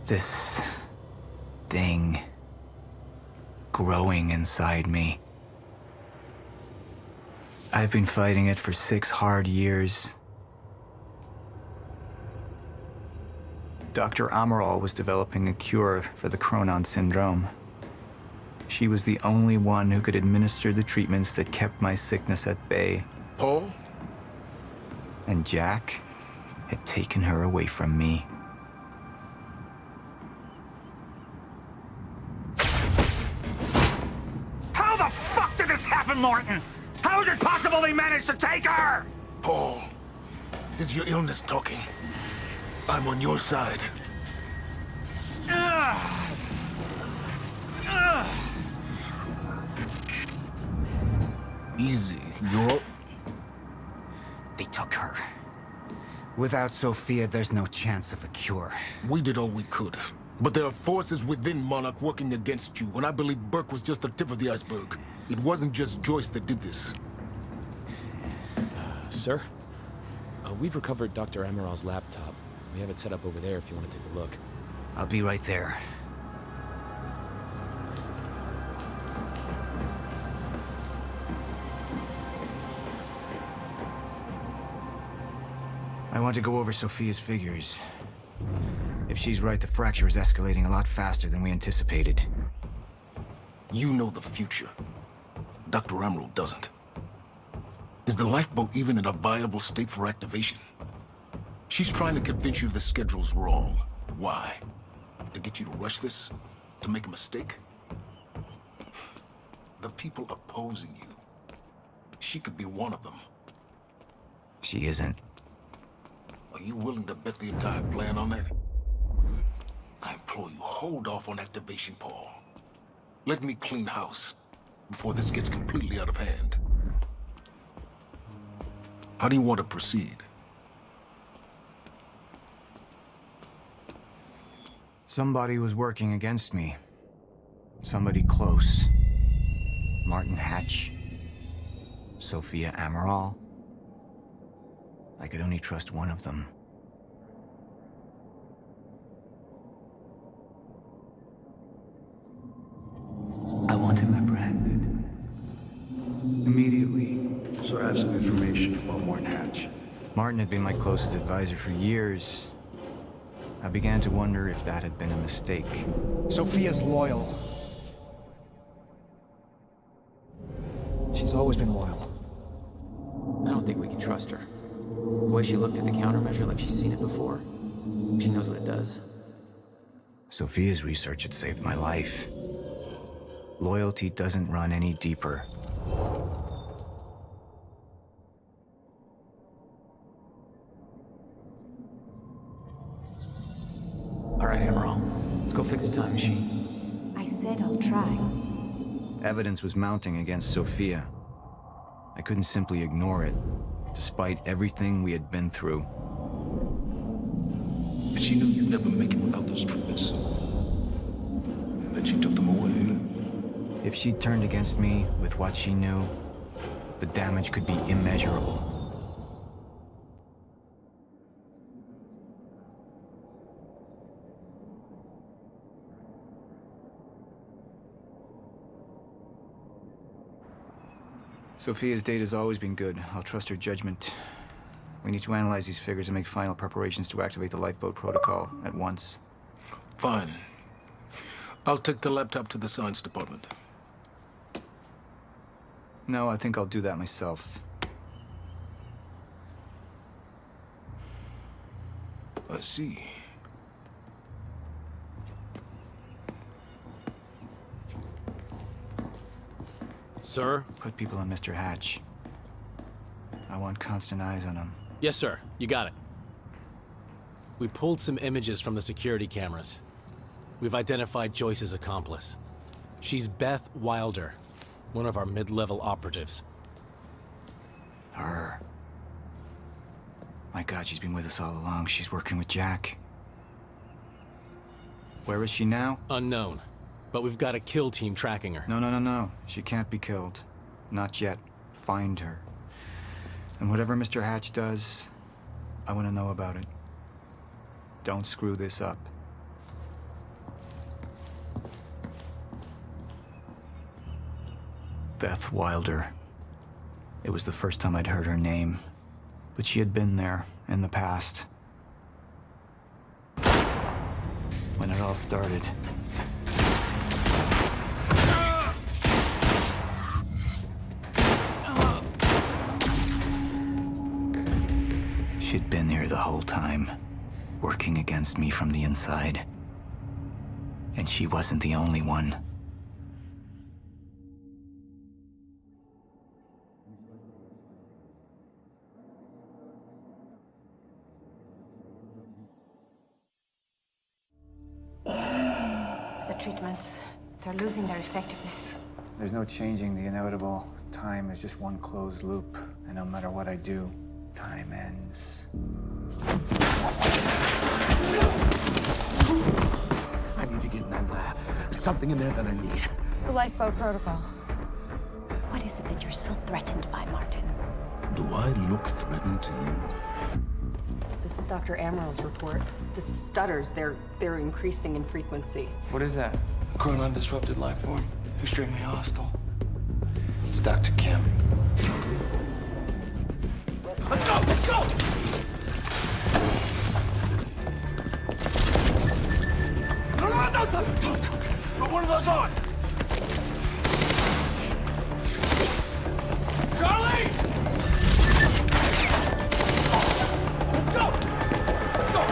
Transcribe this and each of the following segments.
This thing growing inside me. I've been fighting it for 6 hard years. Dr. Amaral was developing a cure for the Cronon syndrome. She was the only one who could administer the treatments that kept my sickness at bay. Paul? And Jack had taken her away from me. How the fuck did this happen, Morton? How is it possible they managed to take her? Paul, this is your illness talking. I'm on your side. Easy, you're... They took her. Without Sophia, there's no chance of a cure. We did all we could. But there are forces within Monarch working against you, and I believe Burke was just the tip of the iceberg. It wasn't just Joyce that did this. Sir? We've recovered Dr. Amaral's laptop. We have it set up over there if you want to take a look. I'll be right there. I want to go over Sophia's figures. If she's right, the fracture is escalating a lot faster than we anticipated. You know the future. Dr. Amaral doesn't. Is the lifeboat even in a viable state for activation? She's trying to convince you the schedule's wrong. Why? To get you to rush this? To make a mistake? The people opposing you. She could be one of them. She isn't. Are you willing to bet the entire plan on that? I implore you, hold off on activation, Paul. Let me clean house before this gets completely out of hand. How do you want to proceed? Somebody was working against me. Somebody close. Martin Hatch. Sophia Amaral. I could only trust one of them. I want him apprehended. Immediately. So I have some information about Martin Hatch. Martin had been my closest advisor for years. I began to wonder if that had been a mistake. Sophia's loyal. She's always been loyal. I don't think we can trust her. The way she looked at the countermeasure like she's seen it before. She knows what it does. Sophia's research had saved my life. Loyalty doesn't run any deeper. All right, Amaral. Let's go fix the time machine. I said I'll try. Evidence was mounting against Sophia. I couldn't simply ignore it, despite everything we had been through. And she knew you'd never make it without those treatments. And then she took them away. If she'd turned against me with what she knew, the damage could be immeasurable. Sophia's data's always been good. I'll trust her judgment. We need to analyze these figures and make final preparations to activate the lifeboat protocol at once. Fine. I'll take the laptop to the science department. No, I think I'll do that myself. I see. Sir? Put people on Mr. Hatch. I want constant eyes on him. Yes, sir. You got it. We pulled some images from the security cameras. We've identified Joyce's accomplice. She's Beth Wilder, one of our mid-level operatives. Her. My God, she's been with us all along. She's working with Jack. Where is she now? Unknown. But we've got a kill team tracking her. No. She can't be killed. Not yet. Find her. And whatever Mr. Hatch does, I want to know about it. Don't screw this up. Beth Wilder. It was the first time I'd heard her name, but she had been there in the past. When it all started. She'd been here the whole time, working against me from the inside. And she wasn't the only one. The treatments, they're losing their effectiveness. There's no changing the inevitable. Time is just one closed loop, and no matter what I do, time ends. I need to get in that lab. There's something in there that I need. The lifeboat protocol. What is it that you're so threatened by, Martin? Do I look threatened to you? This is Dr. Amaril's report. The stutters, they're increasing in frequency. What is that? Chronon disrupted life form. Extremely hostile. It's Dr. Kim. Let's go! Let's go! No, don't. Put one of those on! Charlie! Let's go! Let's go!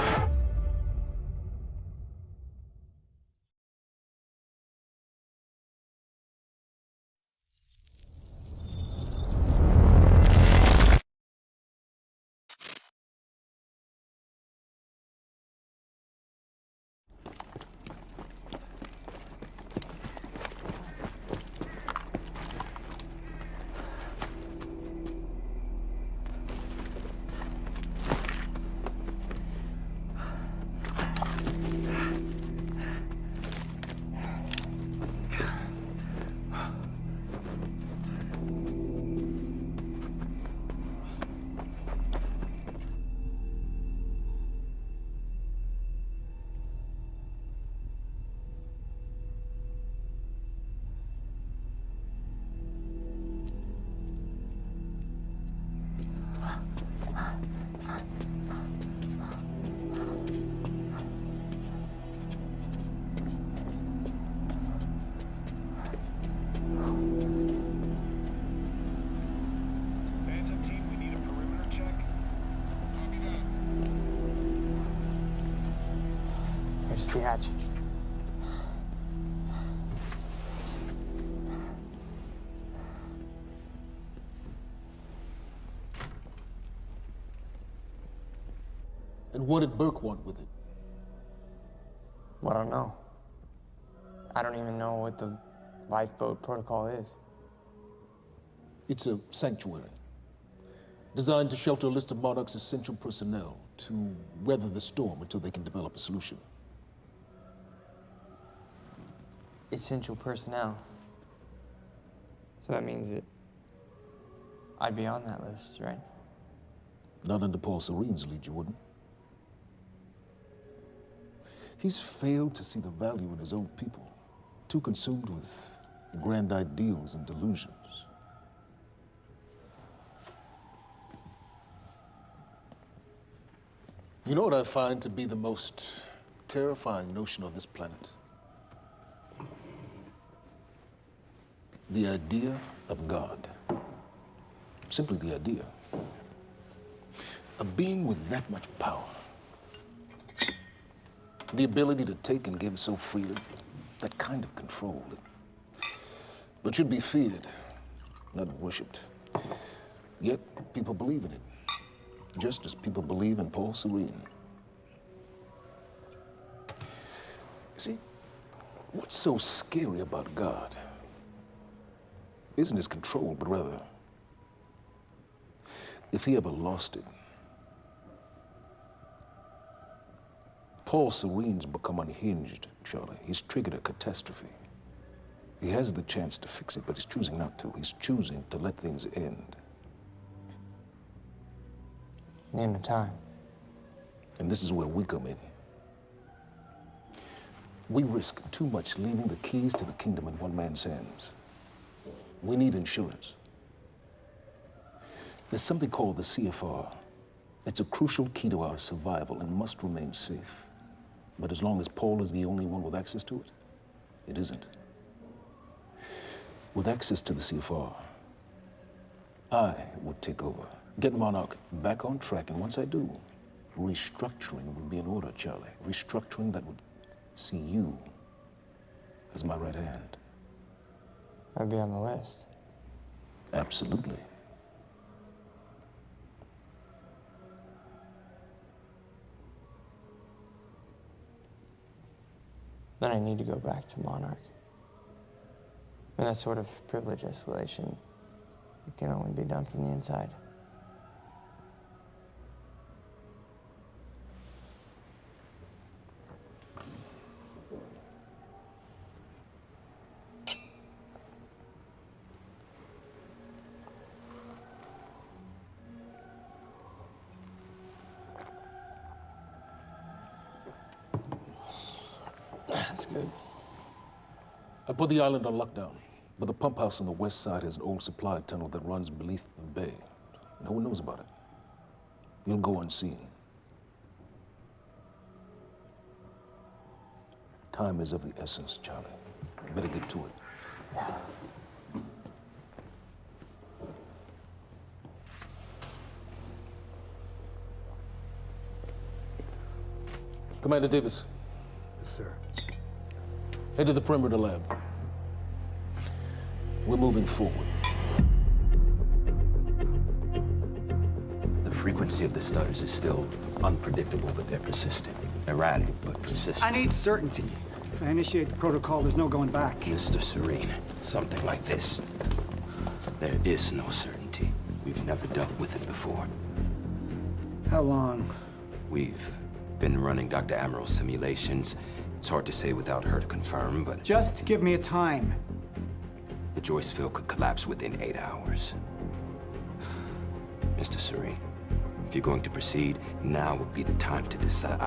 Here's the hatch. And what did Burke want with it? Well, I don't know. I don't even know what the lifeboat protocol is. It's a sanctuary, designed to shelter a list of Monarch's essential personnel to weather the storm until they can develop a solution. Essential personnel. So that means that I'd be on that list, right? Not under Paul Serene's lead, you wouldn't. He's failed to see the value in his own people, too consumed with grand ideals and delusions. You know what I find to be the most terrifying notion on this planet? The idea of God. Simply the idea. A being with that much power. The ability to take and give so freely. That kind of control. It should be feared, not worshipped. Yet people believe in it. Just as people believe in Paul Serene. See, what's so scary about God isn't his control, but rather, if he ever lost it. Paul Serene's become unhinged, Charlie. He's triggered a catastrophe. He has the chance to fix it, but he's choosing not to. He's choosing to let things end. Name the time. And this is where we come in. We risk too much leaving the keys to the kingdom in one man's hands. We need insurance. There's something called the CFR. It's a crucial key to our survival and must remain safe. But as long as Paul is the only one with access to it, it isn't. With access to the CFR, I would take over, get Monarch back on track, and once I do, restructuring would be in order, Charlie. Restructuring that would see you as my right hand. I'd be on the list. Absolutely. Then I need to go back to Monarch. And that sort of privilege escalation, it can only be done from the inside. That's good. I put the island on lockdown, but the pump house on the west side has an old supply tunnel that runs beneath the bay. No one knows about it. You'll go unseen. Time is of the essence, Charlie. Better get to it. Commander Davis. Yes, sir. Head to the perimeter lab. We're moving forward. The frequency of the stutters is still unpredictable, but they're persistent. Erratic, but persistent. I need certainty. If I initiate the protocol, there's no going back. Mr. Serene, something like this. There is no certainty. We've never dealt with it before. How long? We've been running Dr. Amaril's simulations. It's hard to say without her to confirm, but... Just give me a time. The Joyce field could collapse within 8 hours. Mr. Serene, if you're going to proceed, now would be the time to decide.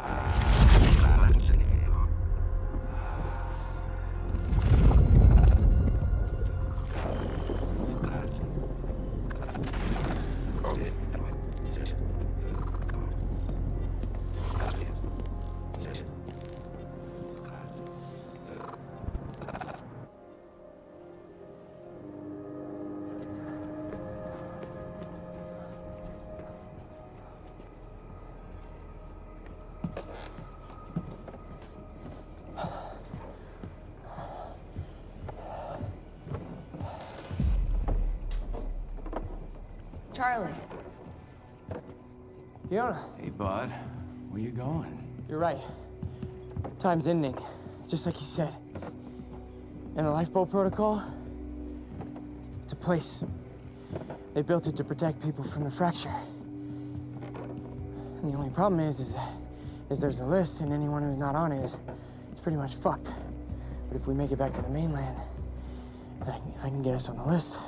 Charlie. Fiona. Hey, bud. Where you going? You're right. Time's ending, just like you said. And the lifeboat protocol? It's a place. They built it to protect people from the fracture. And the only problem is there's a list, and anyone who's not on it is pretty much fucked. But if we make it back to the mainland, I can get us on the list.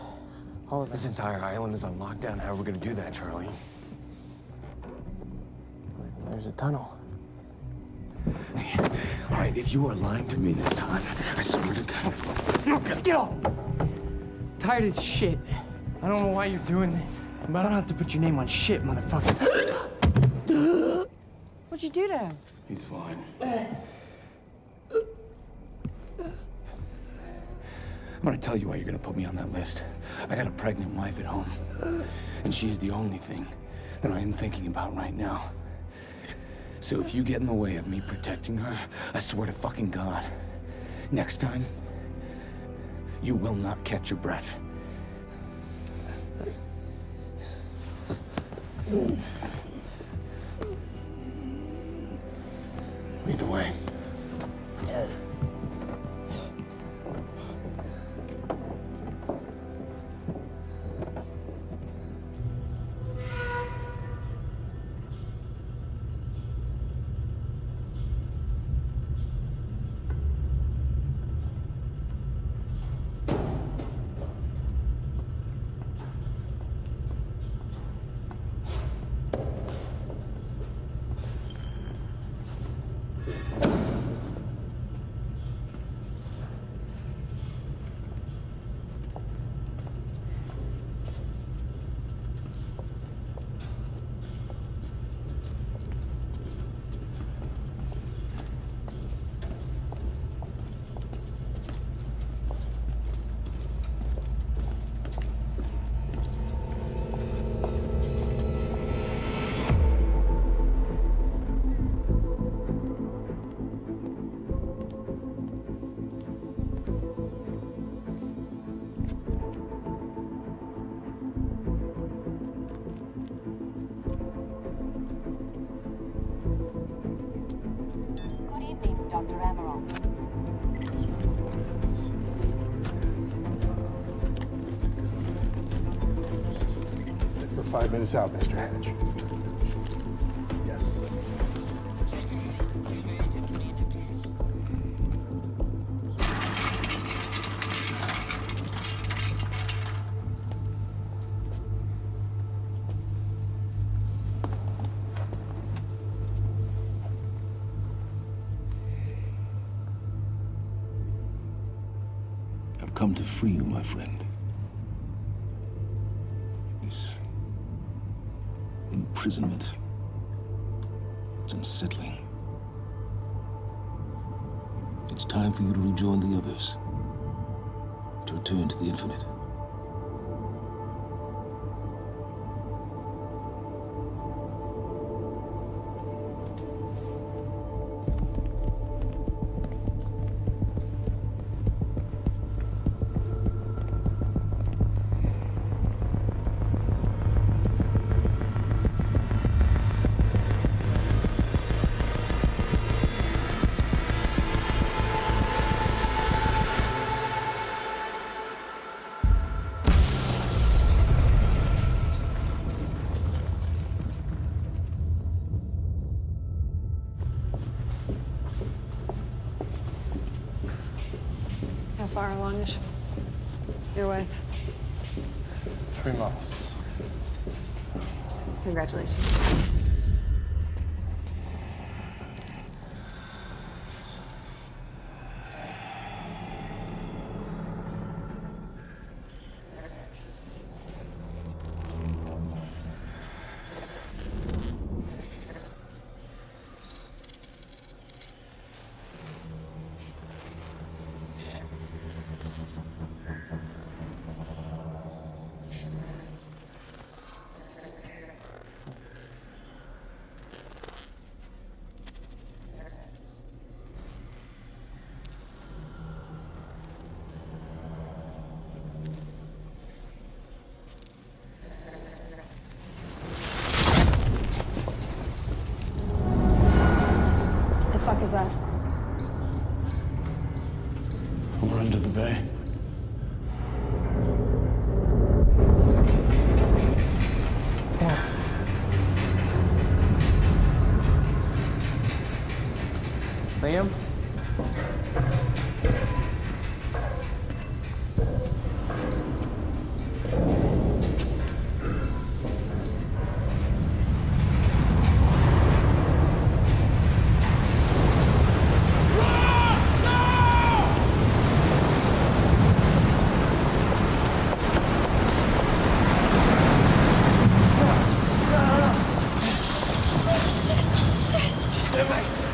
All of This entire island is on lockdown. How are we gonna do that, Charlie? There's a tunnel. Hey, all right, if you are lying to me this time, I swear to God. Get off! Tired of this shit. I don't know why you're doing this, but I don't have to put your name on shit, motherfucker. What'd you do to him? He's fine. I'm gonna tell you why you're gonna put me on that list. I got a pregnant wife at home, and she's the only thing that I am thinking about right now. So if you get in the way of me protecting her, I swear to fucking God, next time, you will not catch your breath. Lead the way. 5 minutes out, Mr. Hatch. Yes. I've come to free you, my friend. This imprisonment, it's unsettling. It's time for you to rejoin the others, to return to the infinite. How far along is your wife? 3 months. Congratulations. What is that? We're under the bay. Liam?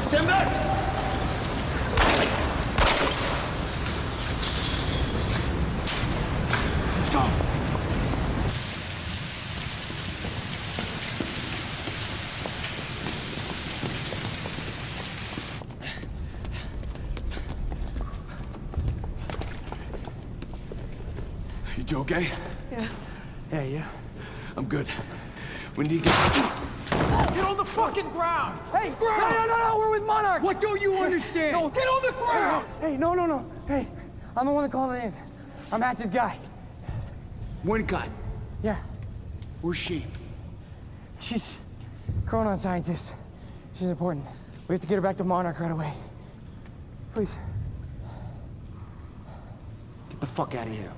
Stand back! Let's go. You okay? Yeah. Yeah. I'm good. When do you get... Get on the fucking ground! Hey, no, we're with Monarch! What don't you understand? No, get on the ground! Hey, no. Hey, I'm the one that called it in. I'm Hatch's guy. One gun. Yeah. Where's she? She's a chronon scientist. She's important. We have to get her back to Monarch right away. Please. Get the fuck out of here.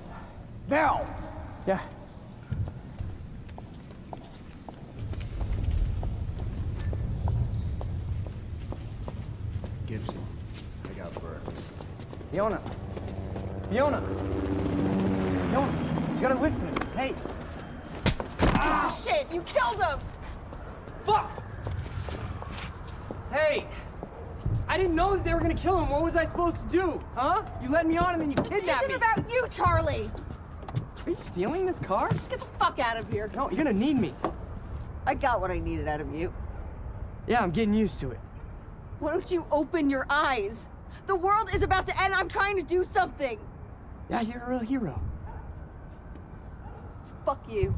Now! Yeah. Gibson, I got Bert. Fiona, you gotta listen to me. Hey. Shit, you killed him! Fuck! Hey! I didn't know that they were gonna kill him. What was I supposed to do? Huh? You led me on and then you kidnapped me. This isn't about you, Charlie! Are you stealing this car? Just get the fuck out of here. No, you're gonna need me. I got what I needed out of you. Yeah, I'm getting used to it. Why don't you open your eyes? The world is about to end. I'm trying to do something. Yeah, you're a real hero. Fuck you.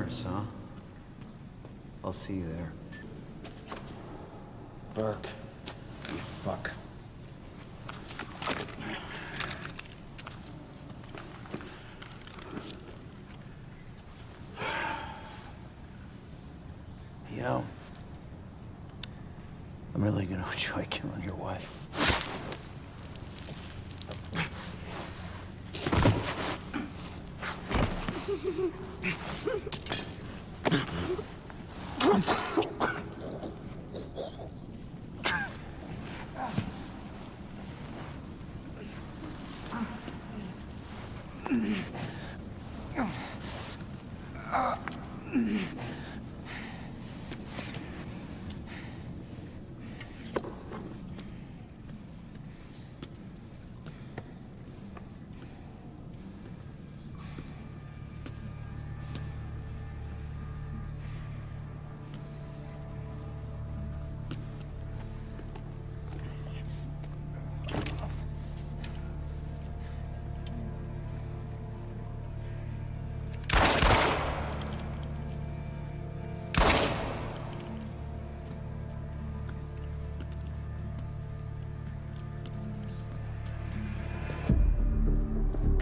nurse, huh? I'll see you there. Burke, you fuck. You know, I'm really gonna enjoy killing your wife.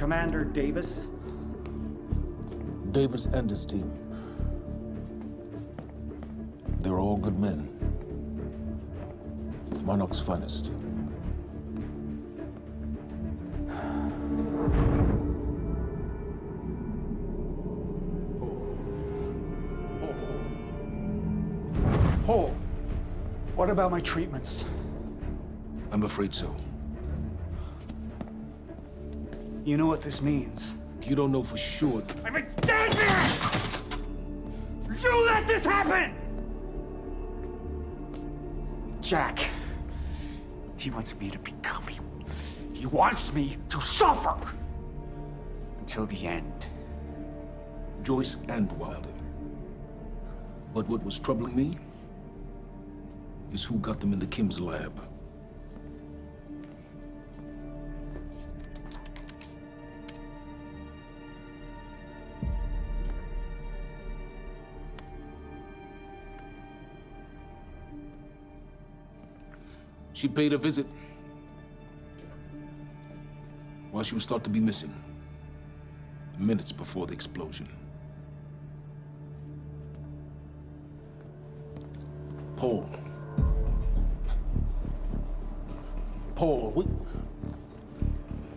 Commander Davis? Davis and his team. They're all good men. Monarch's finest. Paul, what about my treatments? I'm afraid so. You know what this means? You don't know for sure. I'm a dead man! You let this happen! Jack, he wants me to become you. He wants me to suffer until the end. Joyce and Wilder. But what was troubling me is who got them into Kim's lab. She paid a visit while she was thought to be missing, minutes before the explosion. Paul.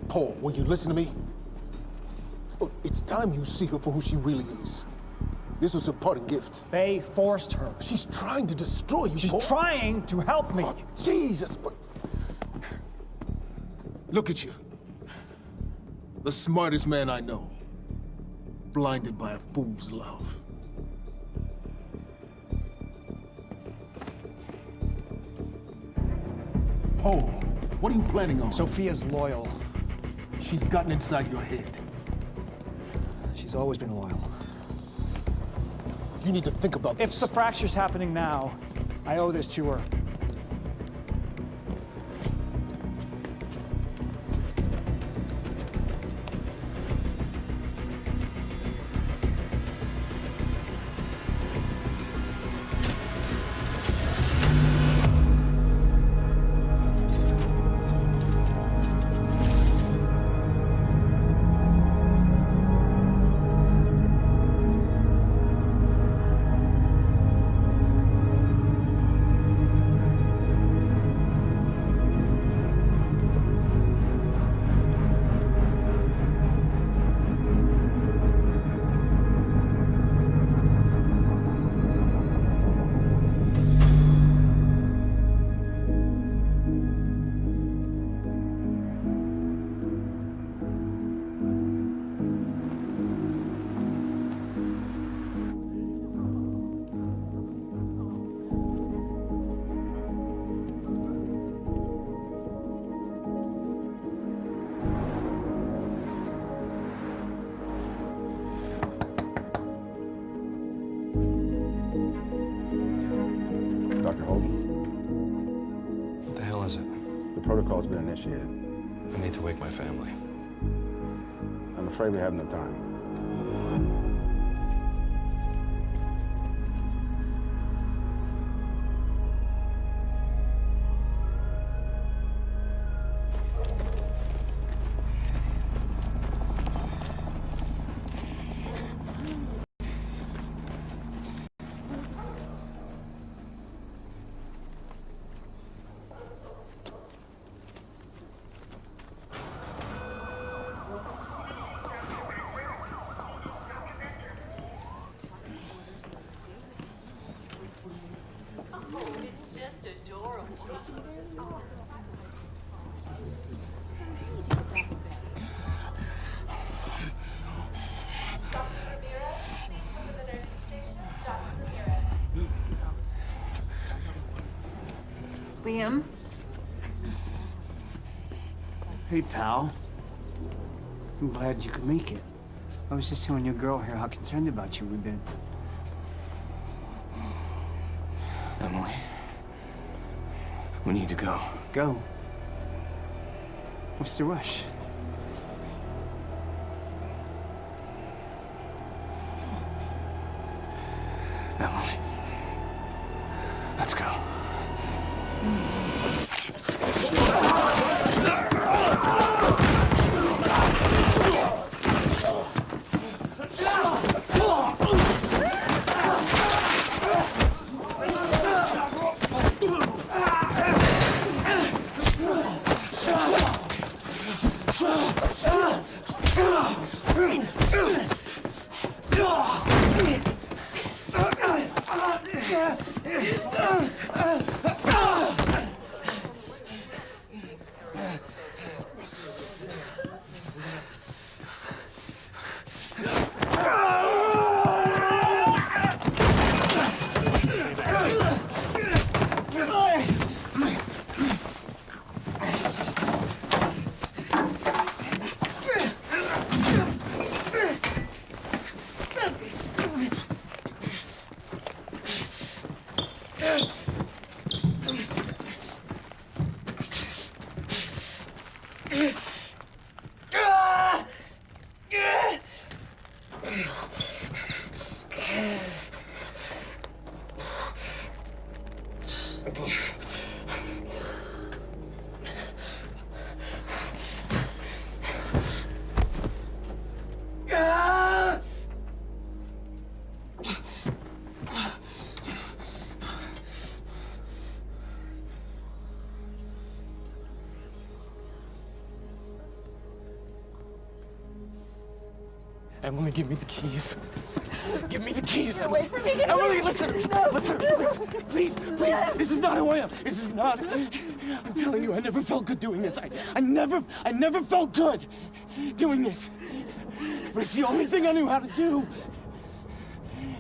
Paul, will you listen to me? Look, it's time you see her for who she really is. This was her parting gift. They forced her. She's trying to destroy you, She's Paul. trying to help me. Oh, Jesus, but... Look at you. The smartest man I know. Blinded by a fool's love. Paul, what are you planning on? Sophia's loyal. She's gotten inside your head. She's always been loyal. You need to think about If this. the fracture's happening now, I owe this to her. Protocol's been initiated. I need to wake my family. I'm afraid we have no time. Liam? Hey, pal. I'm glad you could make it. I was just telling your girl here how concerned about you we've been. Emily, we need to go. Go? What's the rush? Emily, let's go. Emily, give me the keys. Give me the keys. Get away from me. Get Emily, away. listen. No. Listen, please, please. This is not who I am. This is not. I'm telling you, I never felt good doing this. I never felt good doing this. But it's the only thing I knew how to do.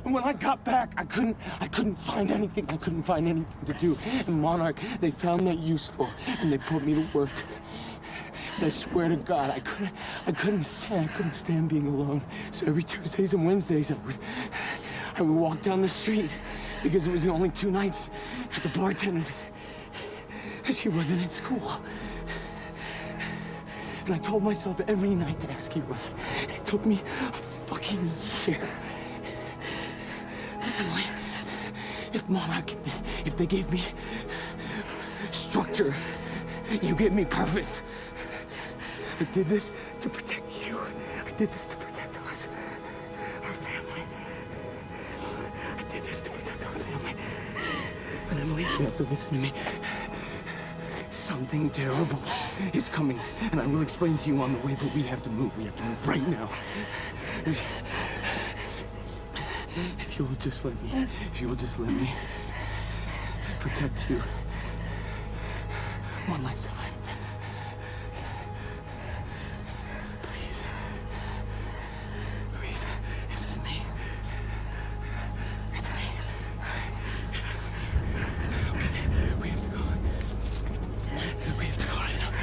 And when I got back, I couldn't find anything. I couldn't find anything to do. And Monarch, they found that useful, and they put me to work. And I swear to God, I couldn't stand being alone. So every Tuesdays and Wednesdays, I would walk down the street because it was the only 2 nights at the bartender that she wasn't at school. And I told myself every night to ask you out. It took me a fucking year. Emily, if Monarch, if they gave me structure, you gave me purpose. I did this to protect you. I did this to protect us, our family. I did this to protect our family. But Emily, you have to listen to me. Something terrible is coming, and I will explain to you on the way, but we have to move. We have to move right now. If you will just let me protect you one last time. Please. Please. This is me. It's me. It is me. Okay. We have to go. We have to go right now. Okay.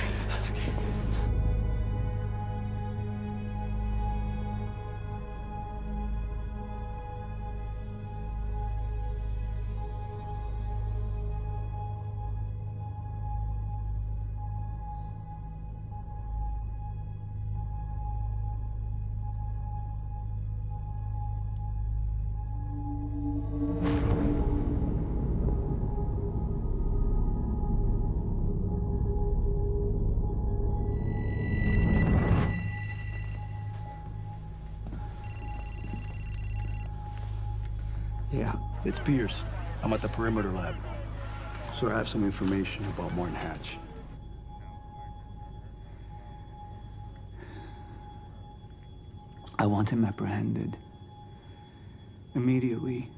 Yeah, it's Pierce. I'm at the perimeter lab. So I have some information about Martin Hatch. I want him apprehended. Immediately.